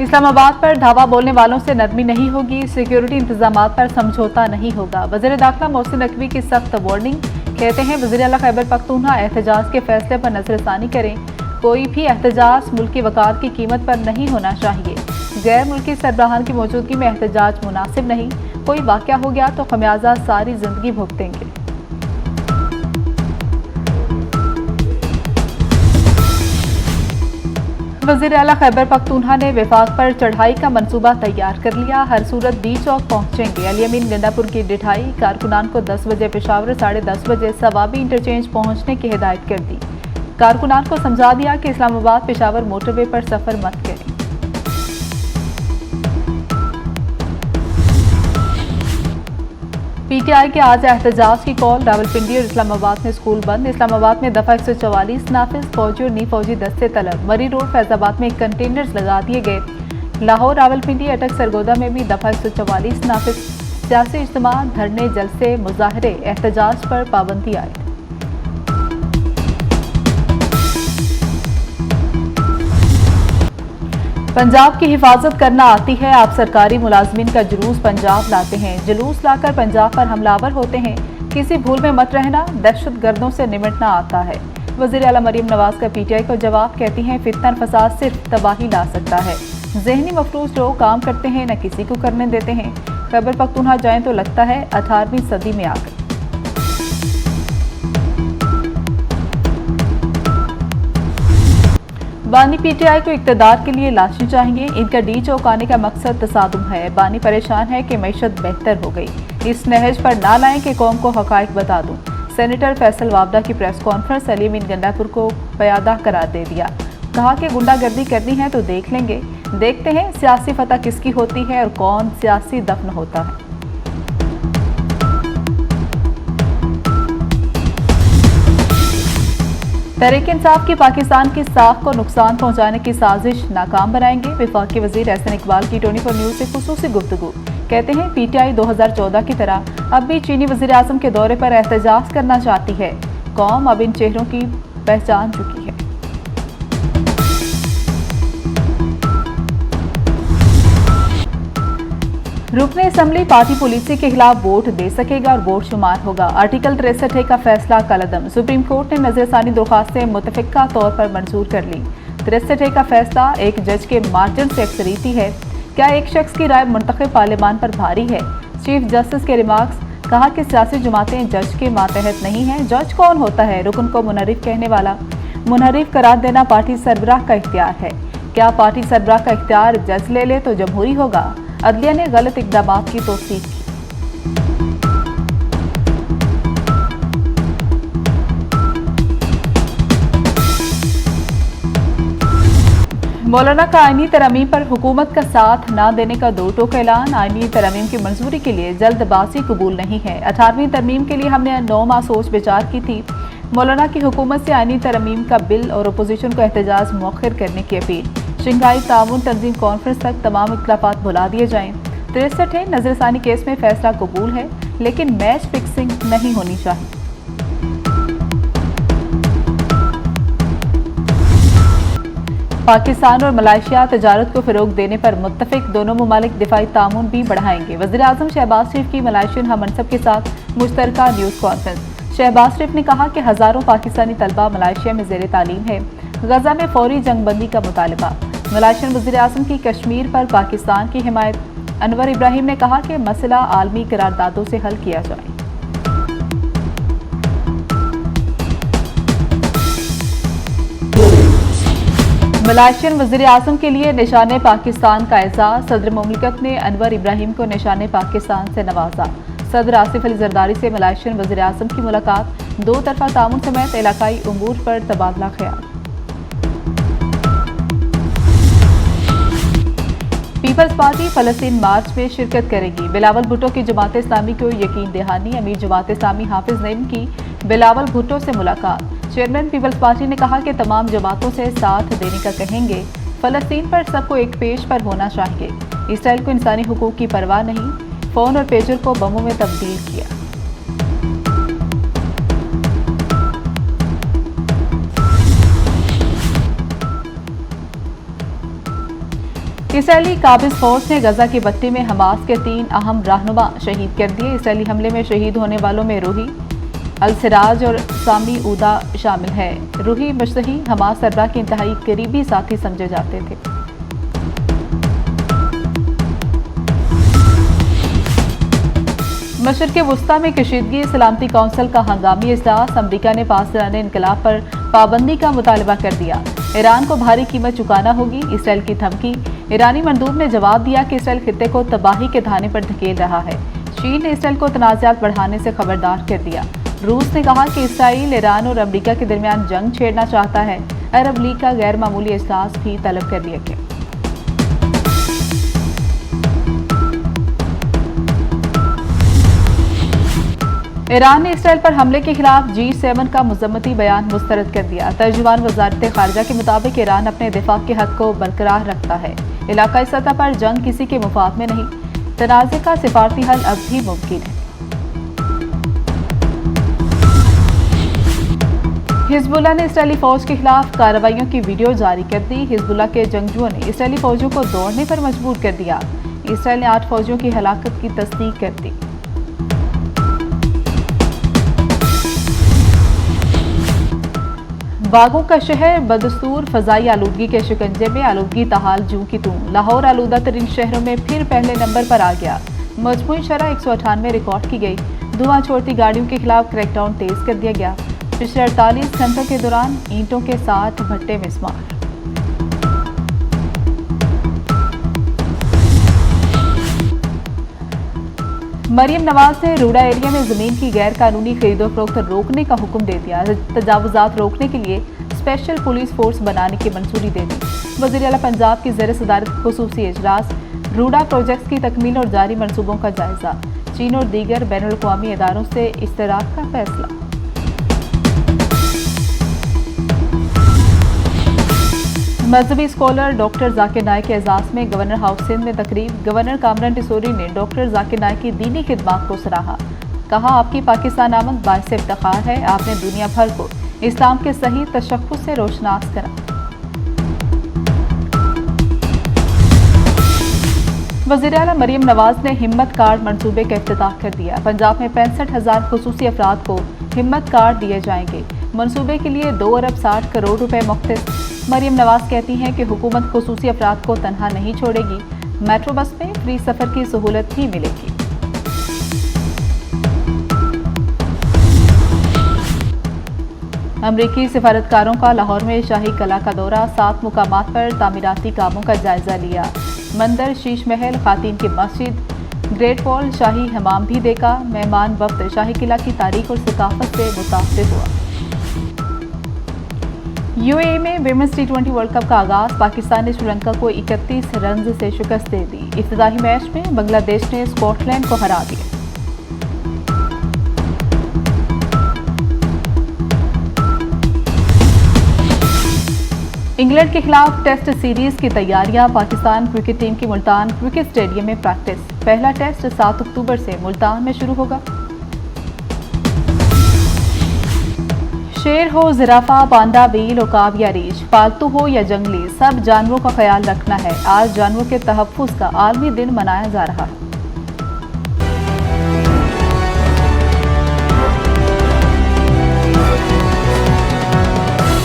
इस्लामाबाद पर धावा बोलने वालों से नरमी नहीं होगी, सिक्योरिटी इंतजामात पर समझौता नहीं होगा। वज़ीर दाखिला मोहसिन नकवी की सख्त वार्निंग। कहते हैं वज़ीर आला खैबर पख्तूनख्वा एहतजाज के फैसले पर नजरसानी करें। कोई भी एहतजाज मुल्की वक़ार की कीमत पर नहीं होना चाहिए। गैर मुल्की सरबराहान की मौजूदगी में एहतजाज मुनासिब नहीं। कोई वाक़या हो गया तो खमियाजा सारी जिंदगी भुगतेंगे। वज़ीर आला खैबर पख्तूनख्वा ने विफाक पर चढ़ाई का मंसूबा तैयार कर लिया। हर सूरत डी चौक पहुंचेंगे। अली अमीन गंडापुर की डिठाई। कारकुनान को 10 बजे पेशावर, 10:30 बजे सवाबी इंटरचेंज पहुंचने की हिदायत कर दी। कारकुनान को समझा दिया कि इस्लामाबाद पेशावर मोटरवे पर सफर मत करें। पीटीआई के आज एहतजाज की कॉल। रावलपिंडी और इस्लामाबाद में स्कूल बंद। इस्लामाबाद में दफा 144 नाफिज। फौजी और नी फौजी दस्ते तलब। मरी रोड फैजाबाद में कंटेनर्स लगा दिए गए। लाहौर, रावलपिंडी, अटक, सरगोदा में भी दफा 144 नाफिज। सियासी इज्तिमा, धरने, जलसे, मुजाहरे, एहतजाज पर पाबंदी आए। पंजाब की हिफाजत करना आती है। आप सरकारी मुलाजमीन का जुलूस पंजाब लाते हैं। जुलूस लाकर पंजाब पर हमलावर होते हैं। किसी भूल में मत रहना, दहशत गर्दों से निमटना आता है। वज़ीर आला मरीम नवाज का पीटीआई को जवाब। कहती हैं फितना फसाद सिर्फ तबाही ला सकता है। जहनी मफलूज लोग काम करते हैं, न किसी को करने देते हैं। खैबर पख्तूनख्वा जाएं तो लगता है 18वीं सदी में आ गए। बानी पीटीआई को इक़्तिदार के लिए लाशें चाहिए। इनका डी चौक आने का मकसद तसादुम है। बानी परेशान है कि मईशत बेहतर हो गई। इस नहज पर ना लाएं कि कौम को हक़ाइक़ बता दूं। सेनेटर फैसल वावडा की प्रेस कॉन्फ्रेंस। अली अमीन गंडापुर को प्यादा करार दे दिया। कहा कि गुंडागर्दी करनी है तो देख लेंगे। देखते हैं सियासी फतह किसकी होती है और कौन सियासी दफन होता है। तहरीक इंसाफ की पाकिस्तान की साख को नुकसान पहुंचाने की साजिश नाकाम बनाएंगे। वफाकी वजीर एहसन इकबाल की 24 न्यूज से खुसूसी गुफ्तगू। कहते हैं पीटीआई 2014 की तरह अब भी चीनी वजीर आजम के दौरे पर एहतजाज करना चाहती है। कौम अब इन चेहरों की पहचान चुकी है। रुकने असम्बली पार्टी पॉलिसी के खिलाफ वोट दे सकेगा और वोट शुमार होगा। आर्टिकल 63 का फैसला कलअदम। सुप्रीम कोर्ट ने नजरसानी दरख्वास्तें मुतफिका तौर पर मंजूर कर ली। 63 का फैसला एक जज के मार्जिन से अक्सरीती है। क्या एक शख्स की राय मुंतखब पार्लियामान पर भारी है? चीफ जस्टिस के रिमार्क्स। कहा कि सियासी जमातें जज के मातहत नहीं हैं। जज कौन होता है? रुकन को मुनहरिफ कहने वाला। मुनहरिफ करार देना पार्टी सरबराह का इख्तियार है। क्या पार्टी सरबराह का इख्तियार जज ले ले तो जमहूरी होगा? अदलिया ने गलत इक़दामात की तौसीफ की। मौलाना का आईनी तरमीम पर हुकूमत का साथ न देने का दो टोक ऐलान। आईनी तरमीम की मंजूरी के लिए जल्दबाजी कबूल नहीं है। 18वीं तरमीम के लिए हमने 9 माह सोच विचार की थी। मौलाना की हुकूमत से आईनी तरमीम का बिल और अपोजिशन को एहतजाज मौखर करने की अपील। शंघाई ताउन तंजीम कॉन्फ्रेंस तक तमाम इख्तिलाफात भुला दिए जाएं। 63 है। नजरसानी केस में फैसला कबूल है, लेकिन मैच फिक्सिंग नहीं होनी चाहिए। पाकिस्तान और मलाइशिया तजारत को फरोग देने पर मुत्तफिक। दोनों ममालिक दिफाई तामुन भी बढ़ाएंगे। वज़ीर आज़म शहबाज शरीफ की मलाइशियन हमनसब के साथ मुश्तरका न्यूज़ कॉन्फ्रेंस। शहबाज शरीफ ने कहा कि हज़ारों पाकिस्तानी तलबा मलाइशिया में ज़ेर तालीम है। गजा में फौरी जंगबंदी का मुतालबा। मलाइशियन वज़ीर आज़म की कश्मीर पर पाकिस्तान की हिमायत। अनवर इब्राहिम ने कहा कि मसला आलमी करारदादों से हल किया जाए। मलाइशियन वज़ीर आज़म के लिए निशाने पाकिस्तान का एजाज़। सदर मुमलिकत ने अनवर इब्राहिम को निशाने पाकिस्तान से नवाजा। सदर आसिफ अली जरदारी से मलाइशियन वज़ीर आज़म की मुलाकात। दो तरफा तामुन समेत इलाकाई उमूर पर तबादला ख्याल। पीपल्स पार्टी फ़लस्तीन मार्च में शिरकत करेगी। बिलावल भुट्टो की जमात इस्लामी को यकीन दहानी। अमीर जमात इस्लामी हाफिज नईम की बिलावल भुट्टो से मुलाकात। चेयरमैन पीपल्स पार्टी ने कहा कि तमाम जमातों से साथ देने का कहेंगे। फ़लस्तीन पर सबको एक पेज पर होना चाहिए। इसराइल को इंसानी हुकूक की परवाह नहीं। फ़ोन और पेजर को बमों में तब्दील किया। इसराइली काबिज फौज ने गजा की बत्ती में हमास के 3 अहम रहनुमा शहीद कर दिए। इसराइली हमले में शहीद होने वालों में रूही अल-सिराज और सामी ऊदा शामिल है। रूही मशतही हमास सरबराह के इंतहाई करीबी साथी समझे जाते थे। मशरिक़ वुस्ता में कशीदगी सलामती कौंसिल का हंगामी इजलास। अमरीका ने पासदाराने इनकलाब पर पाबंदी का मुतालबा कर दिया। ईरान को भारी कीमत चुकाना होगी, इसराइल की धमकी। ईरानी मंदूब ने जवाब दिया कि इसराइल खित्ते को तबाही के धाने पर धकेल रहा है। चीन ने इसराइल को तनाज़ात बढ़ाने से खबरदार कर दिया। रूस ने कहा कि इसराइल ईरान और अमरीका के दरमियान जंग छेड़ना चाहता है। अरब लीग का गैर मामूली इजलास भी तलब कर लिया गया। ईरान ने इसराइल पर हमले के खिलाफ G7 का मुज़म्मती बयान मुस्तरद कर दिया। तर्जुमान वज़ारत ख़ारिजा के मुताबिक ईरान अपने दिफा के हक को बरकरार रखता है। इलाकाई सतह पर जंग किसी के मुफाद में नहीं, तनाज़े का सिफारती हल अब भी मुमकिन है। हिजबुल्लाह ने इसराइली फौज के खिलाफ कार्रवाइयों की वीडियो जारी कर दी। हिजबुल्लाह के जंगजुओं ने इसराइली फौजियों को दौड़ने पर मजबूर कर दिया। इसराइल ने 8 फौजियों की हलाकत की तस्दीक कर दी। बागों का शहर बदस्तूर फजाई आलूदगी के शिकंजे में, आलूदगी ताहाल जूं की तूं। लाहौर आलूदा तरीन शहरों में फिर पहले नंबर पर आ गया। मजमूई शरह 198 रिकॉर्ड की गई। धुआं छोड़ती गाड़ियों के खिलाफ क्रैकडाउन तेज कर दिया गया। पिछले 48 घंटों के दौरान ईंटों के 60 भट्टे मिस्मार। मरियम नवाज ने रूड़ा एरिया में जमीन की गैर कानूनी खरीदो फरोख्त रोकने का हुक्म दे दिया। तजावुजात रोकने के लिए स्पेशल पुलिस फोर्स बनाने की मंजूरी दे दी। वज़ीर आला पंजाब की ज़ेर सदारत खुसूसी इजलास। रूड़ा प्रोजेक्ट्स की तकमील और जारी मनसूबों का जायजा। चीन और दीगर बैनुल अक़वामी इदारों से इश्तराक का फैसला। मजहबी स्कॉलर डॉक्टर जाकिर नाइक के एजाज़ में गवर्नर हाउस सिंध में तकरीब। गवर्नर कामरान टिसोरी ने डॉक्टर जाकिर नाइक की दीनी खिदमात को सराहा। कहा, आपकी पाकिस्तान आमद बाइस इफ्तिखार है। आपने दुनिया भर को इस्लाम के सही तशख्खुस से रोशनास करा। वज़ीर आला मरियम नवाज ने हिम्मत कार्ड मंसूबे का इफ्तिताह कर दिया। पंजाब में 65,000 खुसूसी अफराद को हिम्मत कार्ड दिए जाएंगे। मंसूबे के लिए 2 अरब 60 करोड़ रुपए मुख्तस। मरियम नवाज कहती हैं कि हुकूमत खुसूसी अफराद को तनहा नहीं छोड़ेगी। मेट्रो बस में फ्री सफर की सहूलत भी मिलेगी। अमरीकी सिफारतकारों का लाहौर में शाही कला का दौरा। 7 मुकामात पर तामीराती कामों का जायजा लिया। मंदिर, शीश महल, खातीन की मस्जिद, ग्रेट वॉल, शाही हमाम भी देखा। मेहमान वफ्द शाही किला की तारीख और सकाफत से मुतासिर हुआ। यूएई में विमेंस T20 वर्ल्ड कप का आगाज। पाकिस्तान ने श्रीलंका को 31 रन से शिकस्त दे दी। इफ्तिताही मैच में बांग्लादेश ने स्कॉटलैंड को हरा दिया। इंग्लैंड के खिलाफ टेस्ट सीरीज की तैयारियां। पाकिस्तान क्रिकेट टीम की मुल्तान क्रिकेट स्टेडियम में प्रैक्टिस। पहला टेस्ट 7 अक्टूबर से मुल्तान में शुरू होगा। शेर हो, जिराफा, पांडा, बील, उकाब या रीछ, पालतू हो या जंगली, सब जानवरों का ख्याल रखना है। आज जानवरों के तहफ्फुज़ का आलमी दिन मनाया जा रहा है।